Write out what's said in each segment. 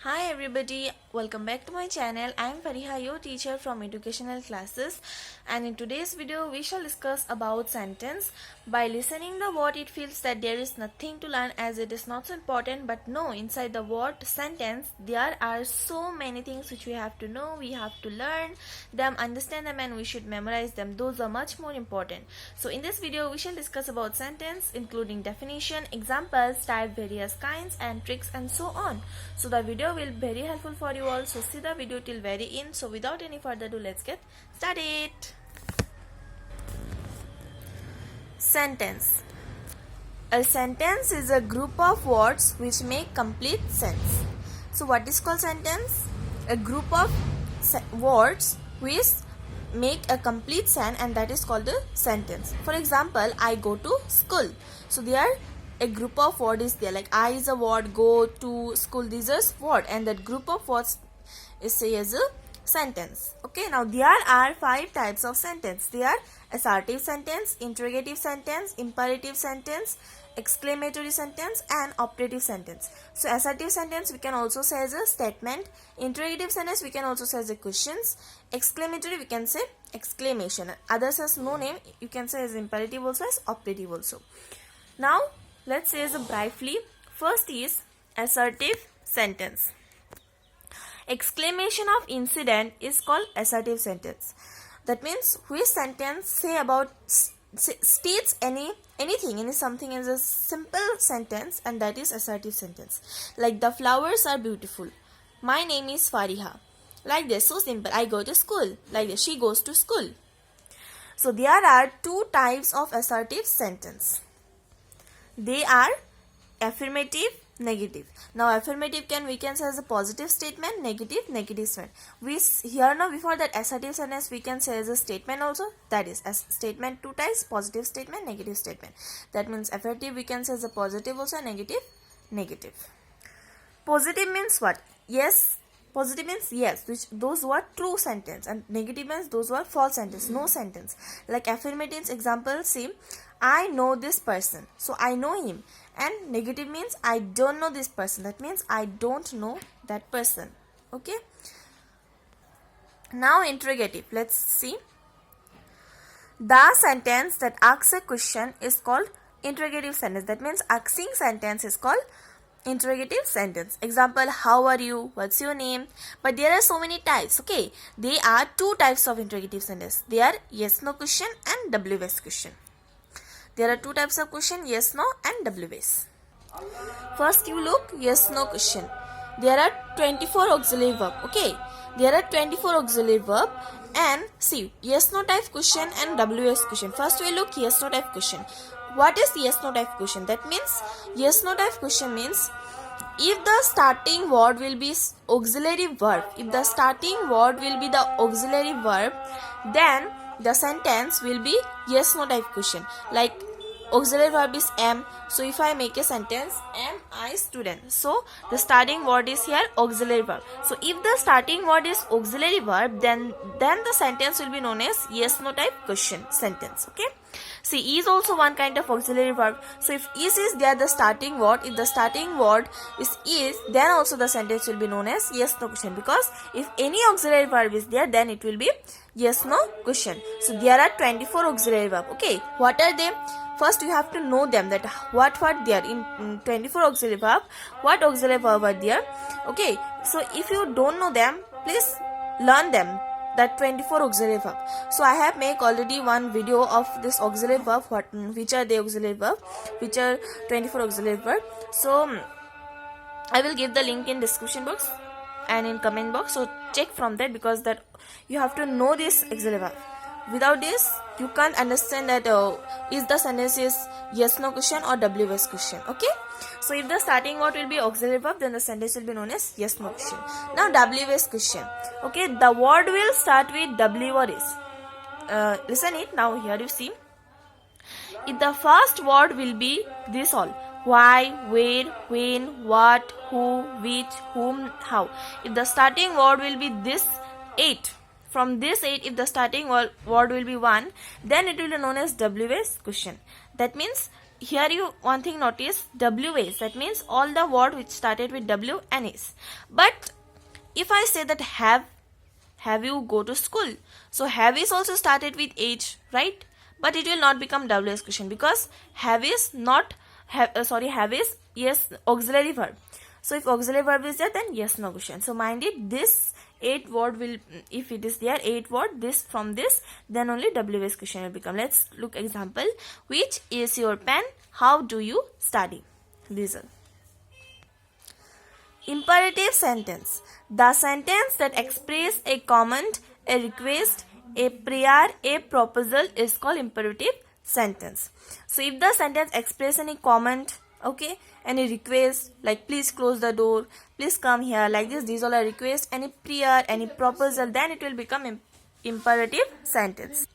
Hi everybody, welcome back to my channel. I am Fariha, your teacher from educational classes, and in today's video we shall discuss about sentence. By listening the word it feels that there is nothing to learn as it is not so important, but no, inside the word sentence there are so many things which we have to know, we have to learn them, understand them, and we should memorize them. Those are much more important. So in this video we shall discuss about sentence including definition, examples, type, various kinds and tricks and so on. So the video will be very helpful for you all, so see the video till very end. So without any further ado, let's get started. Sentence. A sentence is a group of words which make complete sense. So what is called sentence? A group of words which make a complete sense, and that is called a sentence. For example, I go to school. So there a group of words is there, like I is a word, go to school, these are word, and that group of words is say as a sentence. Okay, now there are 5 types of sentence. They are assertive sentence, interrogative sentence, imperative sentence, exclamatory sentence and optative sentence. So assertive sentence we can also say as a statement, interrogative sentence we can also say as a questions, exclamatory we can say exclamation, others has no name, you can say as imperative also, as optative also. Now let's say as a briefly. First is assertive sentence. Exclamation of incident is called assertive sentence. That means which sentence say about states anything something as a simple sentence, and that is assertive sentence. Like the flowers are beautiful, my name is Fariha, like this, so simple. I go to school, like this, she goes to school. So there are 2 types of assertive sentence. They are affirmative, negative. Now affirmative we can say as a positive statement, negative statement. We here now before that assertive sentence we can say as a statement also, that is as statement 2 types, positive statement, negative statement. That means affirmative we can say as a positive also, negative. Positive means what? Yes. Positive means yes, which those were true sentence, and negative means those were false sentence, no sentence. Like affirmative example, see, I know this person, so I know him. And negative means I don't know this person, that means I don't know that person. Okay. Now interrogative, let's see. The sentence that asks a question is called interrogative sentence. That means asking sentence is called interrogative sentence. Example, how are you, what's your name? But there are so many types. Okay, there are 2 types of interrogative sentence. They are yes no question and WS question. There are 2 types of question, yes no and WS. First you look yes no question. There are 24 auxiliary verb. Okay, there are 24 auxiliary verb, and see yes no type question and WS question. First we look yes no type question. What is yes no type question? That means yes no type question means if the starting word will be auxiliary verb, if the starting word will be the auxiliary verb, then the sentence will be yes no type question. Like auxiliary verb is am, so if I make a sentence, am I student, so the starting word is here auxiliary verb. So if the starting word is auxiliary verb, then the sentence will be known as yes no type question sentence. Okay. See, is also one kind of auxiliary verb. So if is there the starting word, if the starting word is, then also the sentence will be known as yes no question, because if any auxiliary verb is there, then it will be yes no question. So there are 24 auxiliary verb. Okay, what are they? First you have to know them, that what they are in 24 auxiliary verb, what auxiliary verb are there. Okay, so if you don't know them, please learn them, that 24 auxiliary verb. So I have made already one video of this auxiliary verb, which are the auxiliary verb, which are 24 auxiliary verb. So I will give the link in description box and in comment box, so check from that, because that you have to know this auxiliary verb. Without this you can't understand that is the sentence is yes no question or WS question. Okay, so if the starting word will be auxiliary verb, then the sentence will be known as yes no question. Now WS question. Okay, the word will start with W or is. Listen it now. Here you see, if the first word will be this all: why, where, when, what, who, which, whom, how. If the starting word will be this 8, from this 8, if the starting word will be 1, then it will be known as WS question. That means here you one thing notice, WS, that means all the word which started with W and S. But if I say that have you go to school, so have is also started with H, right? But it will not become WS question because have is not have is yes auxiliary verb. So if auxiliary verb is there, then yes no question. So mind it, this 8 word will, if it is there 8 word, this from this, then only WS question will become. Let's look example. Which is your pen? How do you study? Listen. Imperative sentence. The sentence that expresses a command, a request, a prayer, a proposal is called imperative sentence. So if the sentence expresses any command, okay, any request like please close the door, please come here, like this, these all are requests, any prayer, any proposal, then it will become imperative sentence.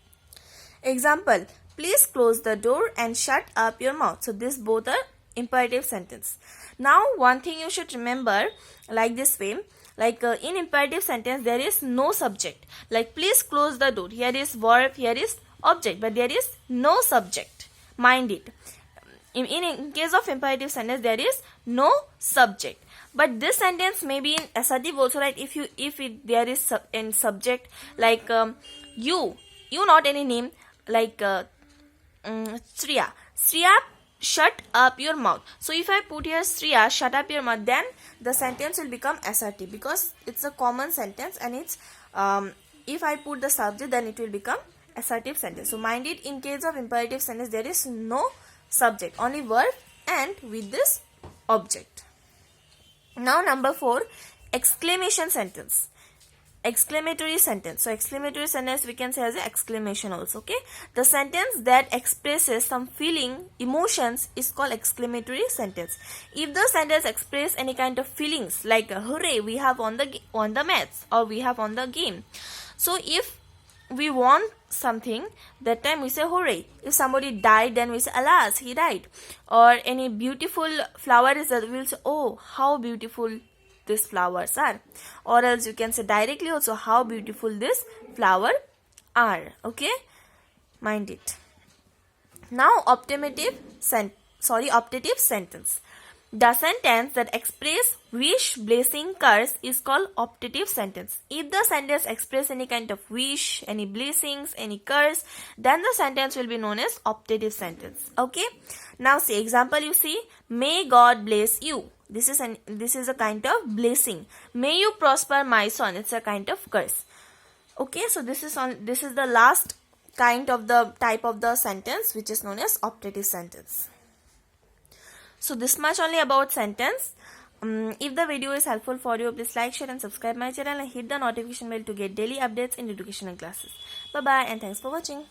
Example, please close the door and shut up your mouth. So this both are imperative sentence. Now one thing you should remember, like this way, like in imperative sentence there is no subject. Like please close the door, here is verb, here is object, but there is no subject. Mind it. In case of imperative sentence there is no subject, but this sentence may be in assertive also, right? If there is in subject, like you not any name, like Shriya, shut up your mouth. So if I put here Shriya, shut up your mouth, then the sentence will become assertive because it's a common sentence, and it's if I put the subject, then it will become assertive sentence. So mind it, in case of imperative sentence there is no subject, only verb and with this object. Now number 4, exclamation sentence. Exclamatory sentence. So exclamatory sentence we can say as an exclamation also, okay? The sentence that expresses some feeling, emotions is called exclamatory sentence. If the sentence expresses any kind of feelings, like hooray, we have won the maths, or we have won the game. So if we want something, that time we say hooray. If somebody died, then we say alas, he died. Or any beautiful flower is there, we will say oh, how beautiful these flowers are. Or else you can say directly also how beautiful this flower are, okay? Mind it. Now optative sentence. The sentence that expresses wish, blessing, curse is called optative sentence. If the sentence expresses any kind of wish, any blessings, any curse, then the sentence will be known as optative sentence. Okay. Now see example, you see, may God bless you. This is a kind of blessing. May you prosper, my son. It's a kind of curse. Okay. So this is the last kind of the type of the sentence which is known as optative sentence. So this much only about sentence. If the video is helpful for you, please like, share and subscribe my channel and hit the notification bell to get daily updates in educational classes. Bye bye and thanks for watching.